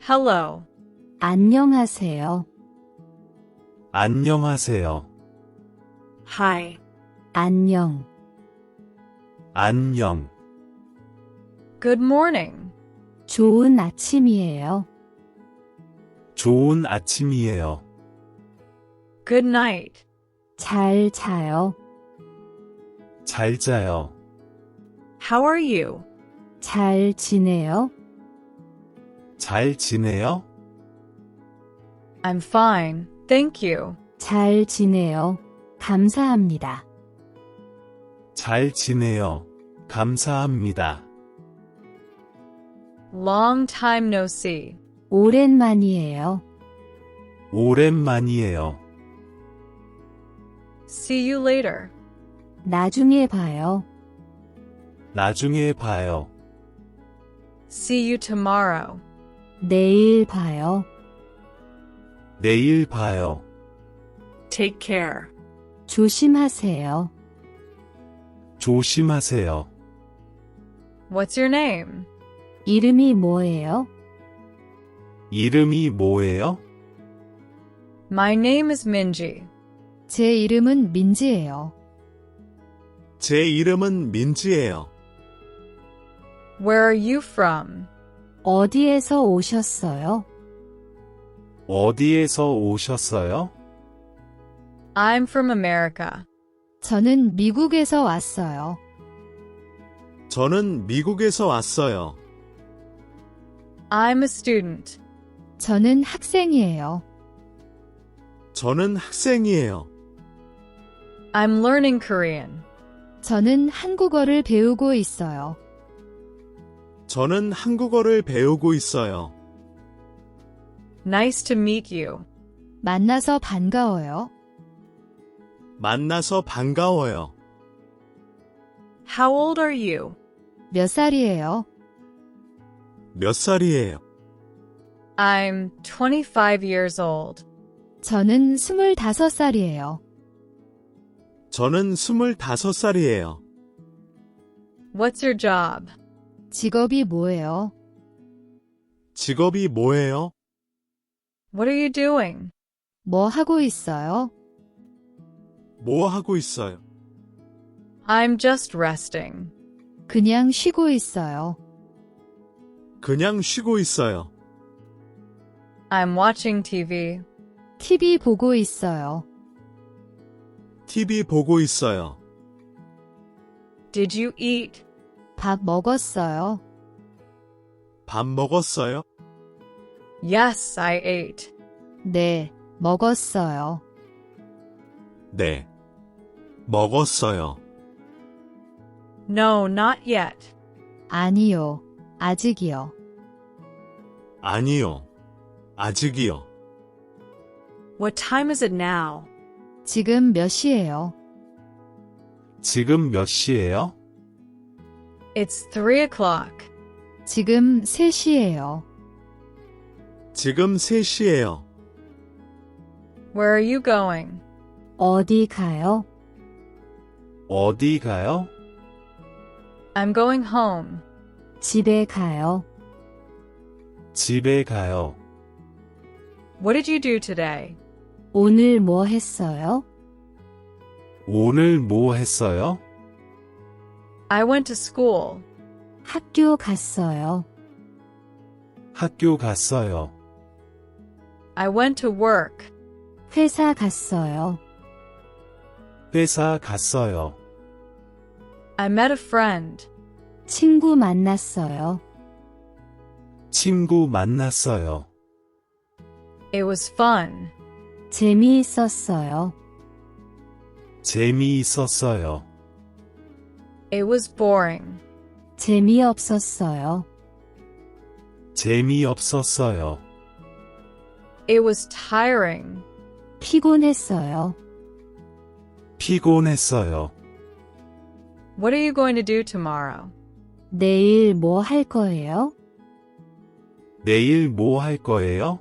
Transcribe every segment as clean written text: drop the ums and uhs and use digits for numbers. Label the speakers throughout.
Speaker 1: Hello.
Speaker 2: 안녕하세요.
Speaker 3: 안녕하세요.
Speaker 1: Hi.
Speaker 2: 안녕.
Speaker 3: 안녕.
Speaker 1: Good morning.
Speaker 2: 좋은 아침이에요.
Speaker 3: 좋은 아침이에요.
Speaker 1: Good night.
Speaker 2: 잘 자요.
Speaker 3: 잘 자요.
Speaker 1: How are you?
Speaker 2: 잘 지내요.
Speaker 3: 잘 지내요?
Speaker 1: I'm fine, thank you.
Speaker 2: 잘 지내요. 감사합니다.
Speaker 3: 잘 지내요. 감사합니다.
Speaker 1: Long time no see.
Speaker 2: 오랜만이에요.
Speaker 3: 오랜만이에요.
Speaker 1: See you later.
Speaker 2: 나중에 봐요.
Speaker 3: 나중에 봐요.
Speaker 1: See you tomorrow.
Speaker 2: 내일 봐요.
Speaker 3: 내일 봐요.
Speaker 1: Take care.
Speaker 2: 조심하세요.
Speaker 3: 조심하세요.
Speaker 1: What's your name?
Speaker 2: 이름이 뭐예요?
Speaker 3: 이름이 뭐예요?
Speaker 1: My name is Minji.
Speaker 2: 제 이름은 민지예요.
Speaker 3: 제 이름은 민지예요.
Speaker 1: Where are you from?
Speaker 2: 어디에서 오셨어요?
Speaker 3: 어디에서 오셨어요?
Speaker 1: I'm from America.
Speaker 2: 저는 미국에서 왔어요.
Speaker 3: 저는 미국에서 왔어요.
Speaker 1: I'm a student.
Speaker 2: 저는 학생이에요.
Speaker 3: 저는 학생이에요.
Speaker 1: I'm learning Korean.
Speaker 2: 저는 한국어를 배우고 있어요.
Speaker 3: 저는 한국어를 배우고 있어요.
Speaker 1: Nice to meet you.
Speaker 2: 만나서 반가워요.
Speaker 3: 만나서 반가워요.
Speaker 1: How old are you?
Speaker 2: 몇 살이에요?
Speaker 3: 몇 살이에요?
Speaker 1: I'm 25 years old.
Speaker 2: 저는 25살이에요.
Speaker 3: 저는 25살이에요.
Speaker 1: What's your job?
Speaker 2: 직업이 뭐예요?
Speaker 3: 직업이 뭐예요?
Speaker 1: What are you doing?
Speaker 2: 뭐 하고 있어요?
Speaker 3: 뭐 하고 있어요?
Speaker 1: I'm just resting.
Speaker 2: 그냥 쉬고 있어요.
Speaker 3: 그냥 쉬고 있어요.
Speaker 1: I'm watching TV.
Speaker 2: TV 보고 있어요.
Speaker 3: TV 보고 있어요.
Speaker 1: Did you eat?
Speaker 2: 밥 먹었어요.
Speaker 3: 밥 먹었어요?
Speaker 1: Yes, I ate.
Speaker 2: 네, 먹었어요.
Speaker 3: 네. 먹었어요.
Speaker 1: No, not yet.
Speaker 2: 아니요, 아직이요.
Speaker 3: 아니요. 아직이요.
Speaker 1: What time is it now?
Speaker 2: 지금 몇 시예요?
Speaker 3: 지금 몇 시예요?
Speaker 1: It's 3 o'clock.
Speaker 2: 지금 3시예요.
Speaker 3: 지금 3시예요.
Speaker 1: Where are you going?
Speaker 2: 어디 가요?
Speaker 3: 어디 가요?
Speaker 1: I'm going home.
Speaker 2: 집에 가요.
Speaker 3: 집에 가요.
Speaker 1: What did you do today?
Speaker 2: 오늘 뭐 했어요?
Speaker 3: 오늘 뭐 했어요?
Speaker 1: I went to school.
Speaker 2: 학교 갔어요.
Speaker 3: 학교 갔어요.
Speaker 1: I went to work.
Speaker 2: 회사 갔어요.
Speaker 3: 회사 갔어요.
Speaker 1: I met a friend.
Speaker 2: 친구 만났어요.
Speaker 3: 친구 만났어요.
Speaker 1: It was fun.
Speaker 2: 재미있었어요.
Speaker 3: 재미있었어요.
Speaker 1: It was boring.
Speaker 2: 재미없었어요.
Speaker 3: 재미없었어요.
Speaker 1: It was tiring.
Speaker 2: 피곤했어요.
Speaker 3: 피곤했어요.
Speaker 1: What are you going to do tomorrow?
Speaker 2: 내일 뭐 할 거예요?
Speaker 3: 내일 뭐 할 거예요?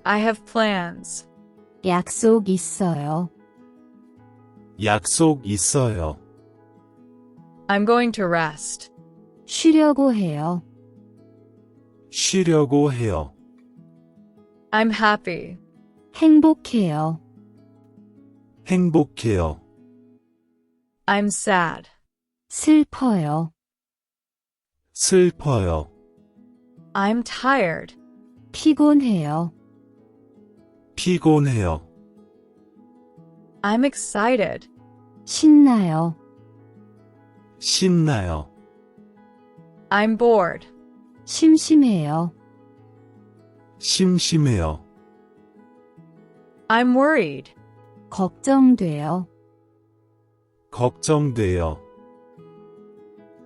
Speaker 1: I have plans.
Speaker 2: 약속 있어요.
Speaker 3: 약속 있어요.
Speaker 1: I'm going to rest.
Speaker 2: 쉬려고 해요.
Speaker 3: 쉬려고 해요.
Speaker 1: I'm happy.
Speaker 2: 행복해요.
Speaker 3: 행복해요.
Speaker 1: I'm sad.
Speaker 2: 슬퍼요.
Speaker 3: 슬퍼요.
Speaker 1: I'm tired.
Speaker 2: 피곤해요.
Speaker 3: 피곤해요.
Speaker 1: I'm excited.
Speaker 2: 신나요.
Speaker 3: 신나요.
Speaker 1: I'm bored.
Speaker 2: 심심해요.
Speaker 3: 심심해요.
Speaker 1: I'm worried.
Speaker 2: 걱정돼요.
Speaker 3: 걱정돼요.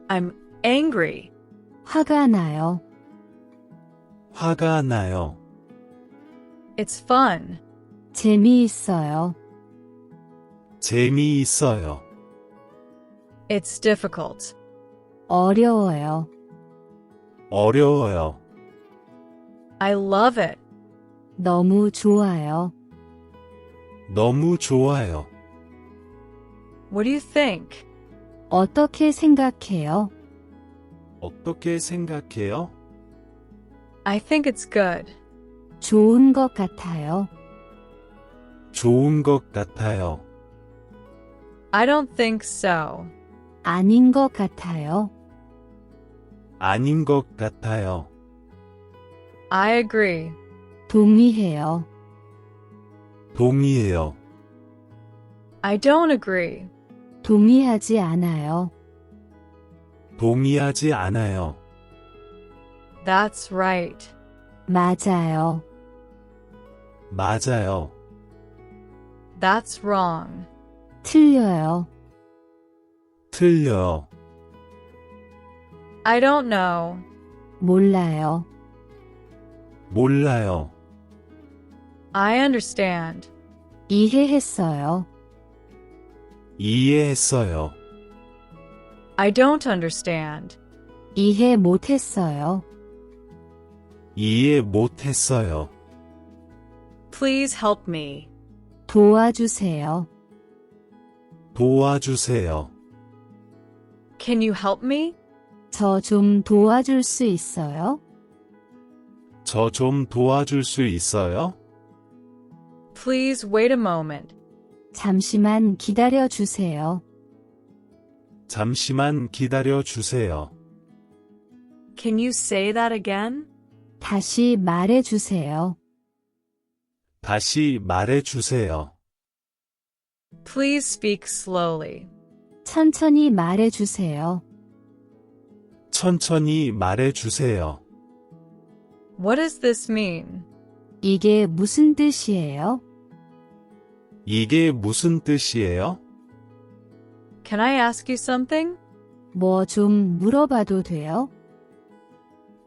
Speaker 1: I'm angry.
Speaker 2: 화가 나요.
Speaker 3: 화가 나요.
Speaker 1: It's fun.
Speaker 2: 재미있어요.
Speaker 3: 재미있어요.
Speaker 1: It's difficult.
Speaker 2: 어려워요.
Speaker 3: 어려워요.
Speaker 1: I love it.
Speaker 2: 너무 좋아요.
Speaker 3: 너무 좋아요.
Speaker 1: What do you think?
Speaker 2: 어떻게 생각해요?
Speaker 3: 어떻게 생각해요?
Speaker 1: I think it's good.
Speaker 2: 좋은 것 같아요.
Speaker 3: 좋은 것 같아요.
Speaker 1: I don't think so.
Speaker 2: 아닌 것 같아요.
Speaker 3: 아닌 것 같아요.
Speaker 1: I agree.
Speaker 2: 동의해요.
Speaker 3: 동의해요.
Speaker 1: I don't agree.
Speaker 2: 동의하지 않아요.
Speaker 3: 동의하지 않아요.
Speaker 1: That's right.
Speaker 2: 맞아요.
Speaker 3: 맞아요.
Speaker 1: That's wrong.
Speaker 2: 틀려요.
Speaker 3: 틀려요.
Speaker 1: I don't know.
Speaker 2: 몰라요.
Speaker 3: 몰라요.
Speaker 1: I understand.
Speaker 2: 이해했어요.
Speaker 3: 이해했어요.
Speaker 1: I don't understand.
Speaker 2: 이해 못했어요.
Speaker 3: 이해 못했어요.
Speaker 1: Please help me.
Speaker 2: 도와주세요.
Speaker 3: 도와주세요.
Speaker 1: Can you help me?
Speaker 2: 저 좀 도와줄 수 있어요?
Speaker 3: 저 좀 도와줄 수 있어요?
Speaker 1: Please wait a moment.
Speaker 2: 잠시만 기다려 주세요.
Speaker 3: 잠시만 기다려 주세요.
Speaker 1: Can you say that again?
Speaker 2: 다시 말해 주세요.
Speaker 3: 다시 말해 주세요.
Speaker 1: Please speak slowly.
Speaker 2: 천천히 말해 주세요.
Speaker 3: 천천히 말해 주세요.
Speaker 1: What does this mean?
Speaker 2: 이게 무슨 뜻이에요?
Speaker 3: 이게 무슨 뜻이에요?
Speaker 1: Can I ask you something?
Speaker 2: 뭐 좀 물어봐도 돼요?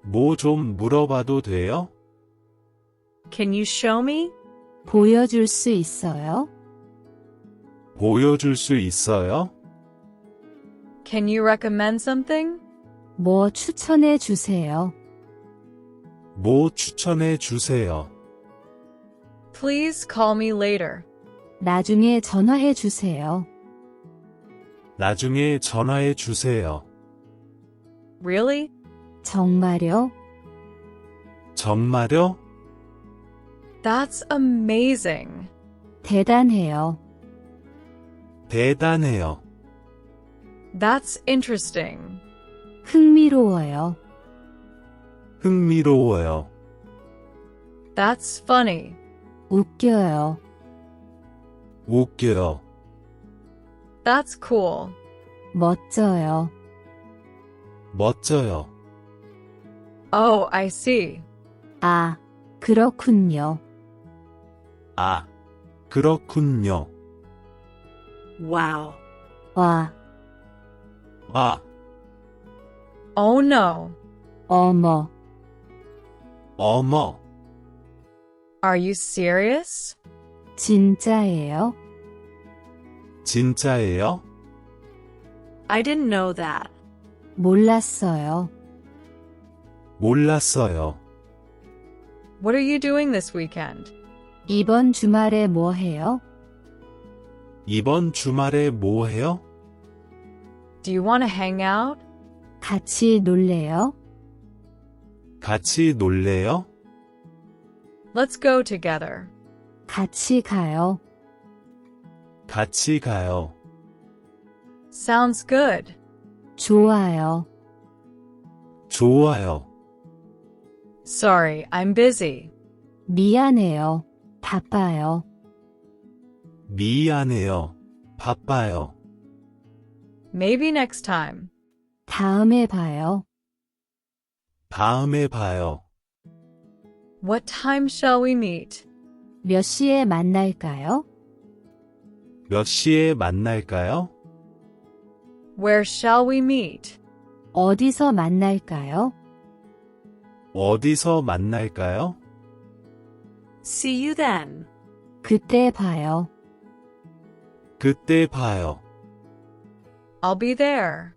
Speaker 3: 뭐 좀 물어봐도 돼요?
Speaker 1: Can you show me?
Speaker 2: 보여줄 수 있어요?
Speaker 3: 보여줄 수 있어요?
Speaker 1: Can you recommend something?
Speaker 2: 뭐 추천해 주세요.
Speaker 3: 뭐 추천해 주세요.
Speaker 1: Please call me later.
Speaker 2: 나중에 전화해 주세요.
Speaker 3: 나중에 전화해 주세요.
Speaker 1: Really?
Speaker 2: 정말요?
Speaker 3: 정말요?
Speaker 1: That's amazing.
Speaker 2: 대단해요.
Speaker 3: 대단해요.
Speaker 1: That's interesting.
Speaker 2: 흥미로워요.
Speaker 3: 흥미로워요.
Speaker 1: That's funny.
Speaker 2: 웃겨요.
Speaker 3: 웃겨요.
Speaker 1: That's cool.
Speaker 2: 멋져요.
Speaker 3: 멋져요.
Speaker 1: Oh, I see.
Speaker 2: 아, 그렇군요.
Speaker 3: 아, 그렇군요.
Speaker 1: Wow.
Speaker 2: 와,
Speaker 3: 아,
Speaker 1: Oh no.
Speaker 2: 어머,
Speaker 3: 어머,
Speaker 1: Are you serious?
Speaker 2: 진짜예요?
Speaker 3: 진짜예요?
Speaker 1: I didn't know that.
Speaker 2: 몰랐어요.
Speaker 3: 몰랐어요.
Speaker 1: What are you doing this weekend?
Speaker 2: 이번 주말에 뭐 해요?
Speaker 3: 이번 주말에 뭐 해요?
Speaker 1: Do you want to hang out?
Speaker 2: 같이 놀래요?
Speaker 3: 같이 놀래요?
Speaker 1: Let's go together.
Speaker 2: 같이 가요.
Speaker 3: 같이 가요.
Speaker 1: Sounds good.
Speaker 2: 좋아요.
Speaker 3: 좋아요.
Speaker 1: Sorry, I'm busy.
Speaker 2: 미안해요. 바빠요.
Speaker 3: 미안해요. 바빠요.
Speaker 1: Maybe next time.
Speaker 2: 다음에 봐요.
Speaker 3: 다음에 봐요.
Speaker 1: What time shall we meet?
Speaker 2: 몇 시에 만날까요?
Speaker 3: 몇 시에 만날까요?
Speaker 1: Where shall we meet?
Speaker 2: 어디서 만날까요?
Speaker 3: 어디서 만날까요?
Speaker 1: See you then.
Speaker 2: 그때 봐요.
Speaker 3: 그때 봐요.
Speaker 1: I'll be there.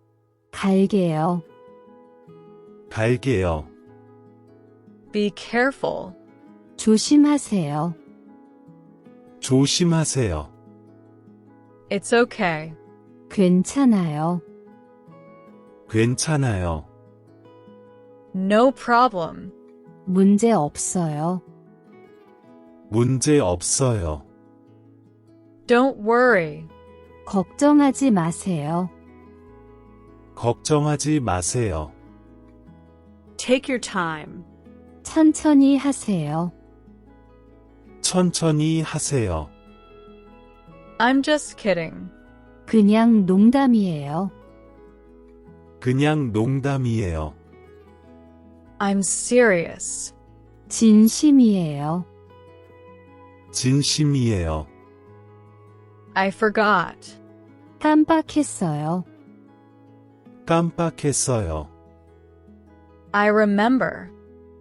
Speaker 2: 갈게요.
Speaker 3: 갈게요.
Speaker 1: Be careful.
Speaker 2: 조심하세요.
Speaker 3: 조심하세요.
Speaker 1: It's okay.
Speaker 2: 괜찮아요.
Speaker 3: 괜찮아요.
Speaker 1: No problem.
Speaker 2: 문제 없어요.
Speaker 3: 문제 없어요.
Speaker 1: Don't worry.
Speaker 2: 걱정하지 마세요.
Speaker 3: 걱정하지 마세요.
Speaker 1: Take your time.
Speaker 2: 천천히 하세요.
Speaker 3: 천천히 하세요.
Speaker 1: I'm just kidding.
Speaker 2: 그냥 농담이에요.
Speaker 3: 그냥 농담이에요.
Speaker 1: I'm serious.
Speaker 2: 진심이에요.
Speaker 3: 진심이에요.
Speaker 1: I forgot.
Speaker 2: 깜빡했어요.
Speaker 3: 깜빡했어요.
Speaker 1: I remember.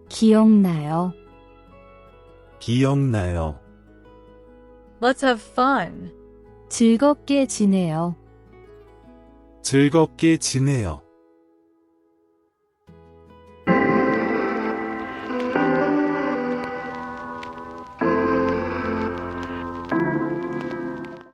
Speaker 2: 기억나요.
Speaker 3: 기억나요.
Speaker 1: Let's have fun.
Speaker 2: 즐겁게 지내요.
Speaker 3: 즐겁게 지내요.